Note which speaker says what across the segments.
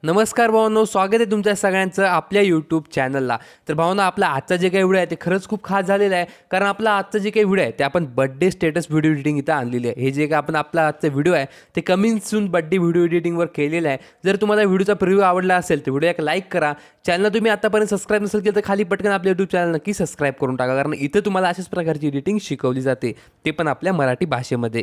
Speaker 1: नमस्कार भावांनो, स्वागत आहे तुमच्या सगळ्यांचं आपल्या यूट्यूब चॅनलला. तर भावांनो, आपला आजचा जे काही व्हिडिओ आहे ते खरंच खूप खास झालेला आहे. कारण आपला आजचा जे काही व्हिडिओ आहे ते आपण बर्थडे स्टेटस व्हिडिओ एडिटिंग इथं आणलेली आहे. हे जे काही आपण आपला आजचा व्हिडिओ आहे ते कमिंग सून बर्थडे व्हिडिओ एडिटिंगवर केलेलं आहे. जर तुम्हाला व्हिडिओचा प्रिव्ह्यू आवडला असेल तर व्हिडिओ एक लाईक करा. चॅनलला तुम्ही आतापर्यंत सबस्क्राईब नसेल केलं तर खाली पटकन आपल्या यूट्यूब चॅनल नक्की सबस्क्राईब करून टाका. कारण इथं तुम्हाला अशाच प्रकारची एडिटिंग शिकवली जाते, ते पण आपल्या मराठी भाषेमध्ये.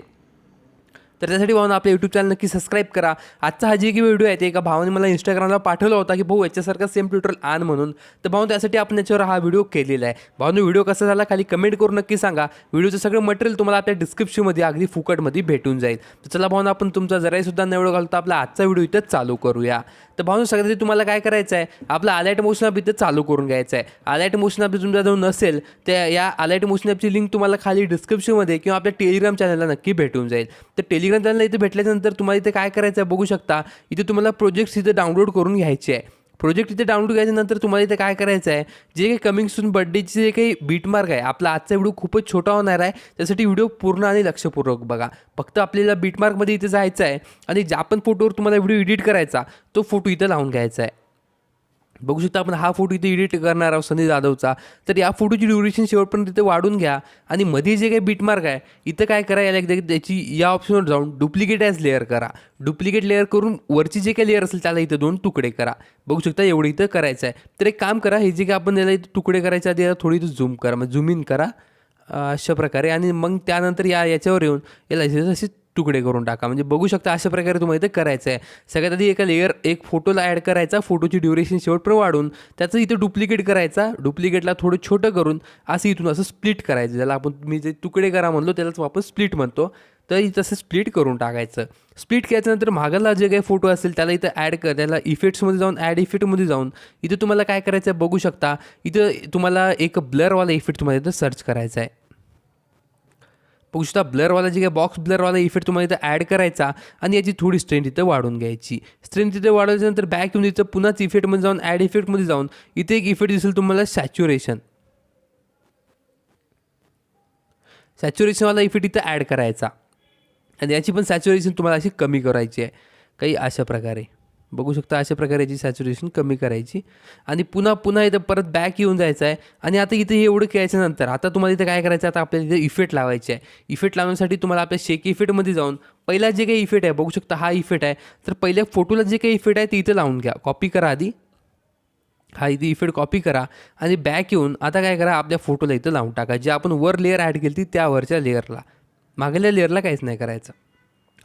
Speaker 1: तर त्यासाठी भावानं आपल्या यूट्यूब चॅनल नक्की सबस्क्राईब करा. आजचा हा जे की व्हिडिओ आहे ते एका भावाने मला इंस्टाग्रामला पाठवला होता की भाऊ याच्यासारखा सेम ट्युटोरियल आण म्हणून. तर भाऊ त्यासाठी आपण याच्यावर हा व्हिडिओ केलेला आहे. भावानं व्हिडिओ कसा झाला खाली कमेंट करून नक्की सांगा. व्हिडिओचं सगळं मटेरियल तुम्हाला आपल्या डिस्क्रिप्शनमध्ये अगदी फुकटमध्ये भेटून जाईल. तर चला भावानं आपण तुमचा जराही सुद्धा न वेळ घालता आपला आजचा व्हिडिओ इथं चालू करूया. तर भावानं सगळ्यात आधी तुम्हाला काय करायचं आहे, आपला अलाइट मोशन ॲप इथं चालू करून घ्यायचं आहे. अलाइट मोशन ॲप तुमच्याजवळ नसेल तर या अलाइट मोशन ॲपची लिंक तुम्हाला खाली डिस्क्रिप्शनमध्ये किंवा आपल्या टेलिग्राम चॅनलला नक्की भेटून जाईल. तर टेलिग्राम चॅनलला इथे भेटल्यानंतर तुम्हाला इथे काय करायचं आहे बघू शकता. इथे तुम्हाला प्रोजेक्ट्स इथे डाउनलोड करून घ्यायचे आहे. प्रोजेक्ट इथे डाउनलोड केल्यानंतर तुम्हाला इथे काय करायचं आहे, जे काही कमिंग सून बर्थडेचे जे काही बीटमार्क आहे, आपला आजचा व्हिडिओ खूपच छोटा होणार आहे. त्यासाठी व्हिडिओ पूर्ण आणि लक्षपूर्वक बघा. फक्त आपल्याला बीटमार्कमध्ये इथे जायचं आहे आणि ज्या पण फोटोवर तुम्हाला व्हिडिओ एडिट करायचा तो फोटो इथं लावून घ्यायचा आहे. बघू शकता आपण हा फोटो इथे एडिट करणार आहोत सनी जाधवचा. तर या फोटोची ड्युरेशन शेवटपर्यंत इथे वाढून घ्या आणि मध्ये जे काही बीटमार्क आहे इथं काय करा, याला एकदा त्याची या ऑप्शनवर जाऊन डुप्लिकेट ॲज लेअर करा. डुप्लिकेट लेअर करून वरची जे काही लेअर असेल त्याला इथं 2 तुकडे करा. बघू शकता एवढं इथं करायचं आहे. तर एक काम करा, हे जे काही आपण याला इथं तुकडे करायचे आधी याला थोडी इथं झूम करा, म्हणजे झूम इन करा अशा प्रकारे. आणि मग त्यानंतर याच्यावर येऊन याला असे तुकडे करून टाका. म्हणजे बघू शकता अशा प्रकारे तुम्हाला इथे करायचं आहे. सगळ्यात आधी एक फोटोला ॲड करायचा, फोटोची ड्युरेशन शेवटपर्यंत वाढून त्याचं इथं डुप्लिकेट करायचा. डुप्लिकेटला थोडं छोटं करून असं इथून असं स्प्लिट करायचं. ज्याला आपण मी जे तुकडे करा म्हणलो त्यालाच आपण स्प्लिट म्हणतो. तर इथं असं स्प्लिट करून टाकायचं. स्प्लिट केल्यानंतर मागाला जे काही फोटो असेल त्याला इथं ॲड कर. त्याला इफेक्ट्समध्ये जाऊन ॲड इफेक्टमध्ये जाऊन इथं तुम्हाला काय करायचं आहे बघू शकता. इथं तुम्हाला एक ब्लरवाला इफेक्ट तुम्हाला इथं सर्च करायचा आहे. बघू शकता ब्लरवाला जे काही बॉक्स ब्लरवाला इफेक्ट तुम्हाला इथं ॲड करायचा आणि याची थोडी स्ट्रेंथ इथं वाढून घ्यायची. स्ट्रेंथ इथे वाढवल्यानंतर बॅक येऊन इथं पुन्हाच इफेक्टमध्ये जाऊन ॲड इफेक्टमध्ये जाऊन इथे एक इफेक्ट दिसेल तुम्हाला सॅच्युरेशन. सॅच्युरेशनवाला इफेक्ट इथं ॲड करायचा आणि याची पण सॅच्युरेशन तुम्हाला अशी कमी करायची आहे काही अशा प्रकारे. बघू शकता अशा प्रकारे याची सॅच्युरेशन कमी करायची आणि पुन्हा इथं परत बॅक येऊन जायचं आहे. आणि आता इथे एवढं केल्याच्यानंतर आता तुम्हाला इथं काय करायचं, आता आपल्याला इथे इफेक्ट लावायचे आहे. इफेक्ट लावण्यासाठी तुम्हाला आपल्या शेक इफेक्टमध्ये जाऊन पहिला जे काही इफेक्ट आहे बघू शकता हा इफेक्ट आहे. तर पहिल्या फोटोला जे काही इफेक्ट आहे ते इथं लावून घ्या. कॉपी करा आधी, हा इथे इफेक्ट कॉपी करा आणि बॅक येऊन आता काय करा, आपल्या फोटोला इथं लावून टाका. जे आपण वर लेअर ॲड केली ती त्यावरच्या लेअरला, मागल्या लेअरला काहीच नाही करायचं.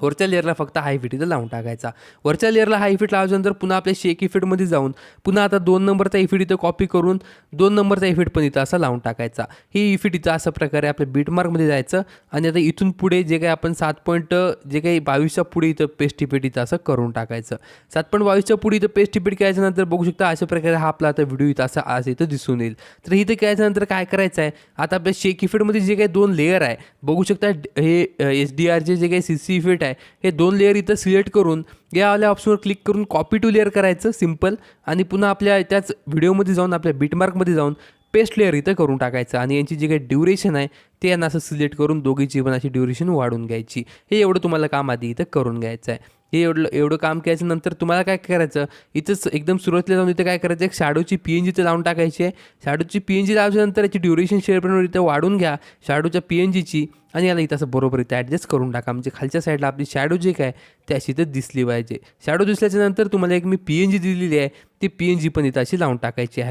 Speaker 1: वरच्या लेअरला फक्त हाय इफेक्ट इथं लावून टाकायचा. वरच्या लेअरला हाय इफेक्ट लावल्यानंतर पुन्हा आपल्या शेक इफेक्टमध्ये जाऊन पुन्हा आता 2 नंबरचा इफेक्ट इथं कॉपी करून 2 नंबरचा इफेक्ट पण इथं असा लावून टाकायचा. ही इफेक्ट इथं अशा प्रकारे आपल्या बीटमार्कमध्ये जायचं आणि आता इथून पुढे जे काही आपण 7 जे काही 22च्या पुढे इथं पेस्ट इफेक्ट इथं असं करून टाकायचं. 7.22च्या पुढे इथं पेस्ट इफेक्ट केल्याच्यानंतर बघू शकता अशा प्रकारे हा आपला आता व्हिडिओ इथं असा आज इथं दिसून येईल. तर इथं केल्याच्यानंतर काय करायचं आहे, आता आपल्या शेक इफेक्टमध्ये जे काही 2 लेअर आहे बघू शकता, हे HDRचे जे काही CC इफेक्ट आहे हे 2 लेअर इथं सिलेक्ट करून यावाल्या ऑप्शनवर क्लिक करून कॉपी टू लेअर करायचं सिम्पल. आणि पुन्हा आपल्या त्याच व्हिडिओमध्ये जाऊन आपल्या बीटमार्कमध्ये जाऊन पेस्ट लेअर इथं करून टाकायचं आणि यांची जी काही ड्युरेशन आहे ते यांना असं सिलेक्ट करून दोघीची पण अशी ड्युरेशन वाढून घ्यायची. हे एवढं तुम्हाला काम आधी इथं करून घ्यायचं आहे. हे एवढं काम केल्याच्या नंतर तुम्हाला काय करायचं, इथंच एकदम सुरुवातीला जाऊन इथं काय करायचं, एक शॅडोची PNG इथं लावून टाकायची आहे. शॅडोची PNG लावल्यानंतर याची ड्युरेशन शेअरपर्यंत इथं वाढून घ्या शॅडोच्या PNGची आणि याला इथं असं बरोबर इथं ॲडजस्ट करून टाका. म्हणजे खालच्या साईडला आपली शॅडो जे काय ते अशी इथं दिसली पाहिजे. शॅडो दिसल्याच्या नंतर तुम्हाला एक मी PNG दिलेली आहे ती PNG पण इथं अशी लावून टाकायची.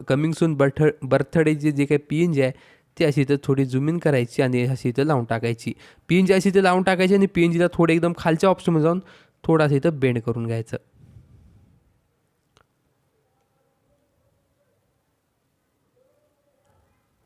Speaker 1: कमिंग सून बर्थडेची जे काही PNG आहे ती अशी इथं थोडी झूम इन करायची आणि अशी इथं लावून टाकायची. PNG अशी इथं लावून टाकायची आणि PNGला थोडं एकदम खालच्या ऑप्शनमध्ये जाऊन थोडासा इथं बेंड करून घ्यायचं.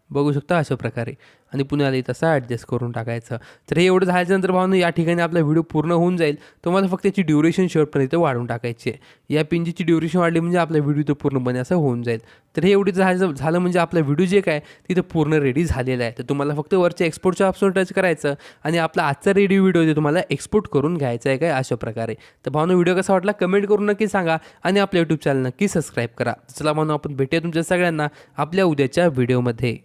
Speaker 1: बघू शकता अशा प्रकारे आणि पुन्हा आली तसा ॲडजस्ट करून टाकायचं. तर हे एवढं झाल्यानंतर भावनं या ठिकाणी आपला व्हिडिओ पूर्ण होऊन जाईल. तुम्हाला फक्त याची ड्युरेशन शेवटपर्यंत वाढवून टाकायची आहे. या पिंजीची ड्युरेशन वाढली म्हणजे आपला व्हिडिओ तर पूर्णपणे असं होऊन जाईल. तर हे एवढं झालं म्हणजे आपला व्हिडिओ जे काय तिथं पूर्ण रेडी झालेला आहे. तर तुम्हाला फक्त वरच्या एक्सपोर्टच्या ऑप्शन टच करायचं आणि आपला आजचा रेडी व्हिडिओ जे तुम्हाला एक्सपोर्ट करून घ्यायचा आहे काय अशा प्रकारे. तर भावनं व्हिडिओ कसा वाटला कमेंट करून नक्की सांगा आणि आपल्या यूट्यूब चॅनल नक्की सबस्क्राईब करा. चला म्हणून आपण भेटूया तुमच्या सगळ्यांना आपल्या उद्याच्या व्हिडिओमध्ये.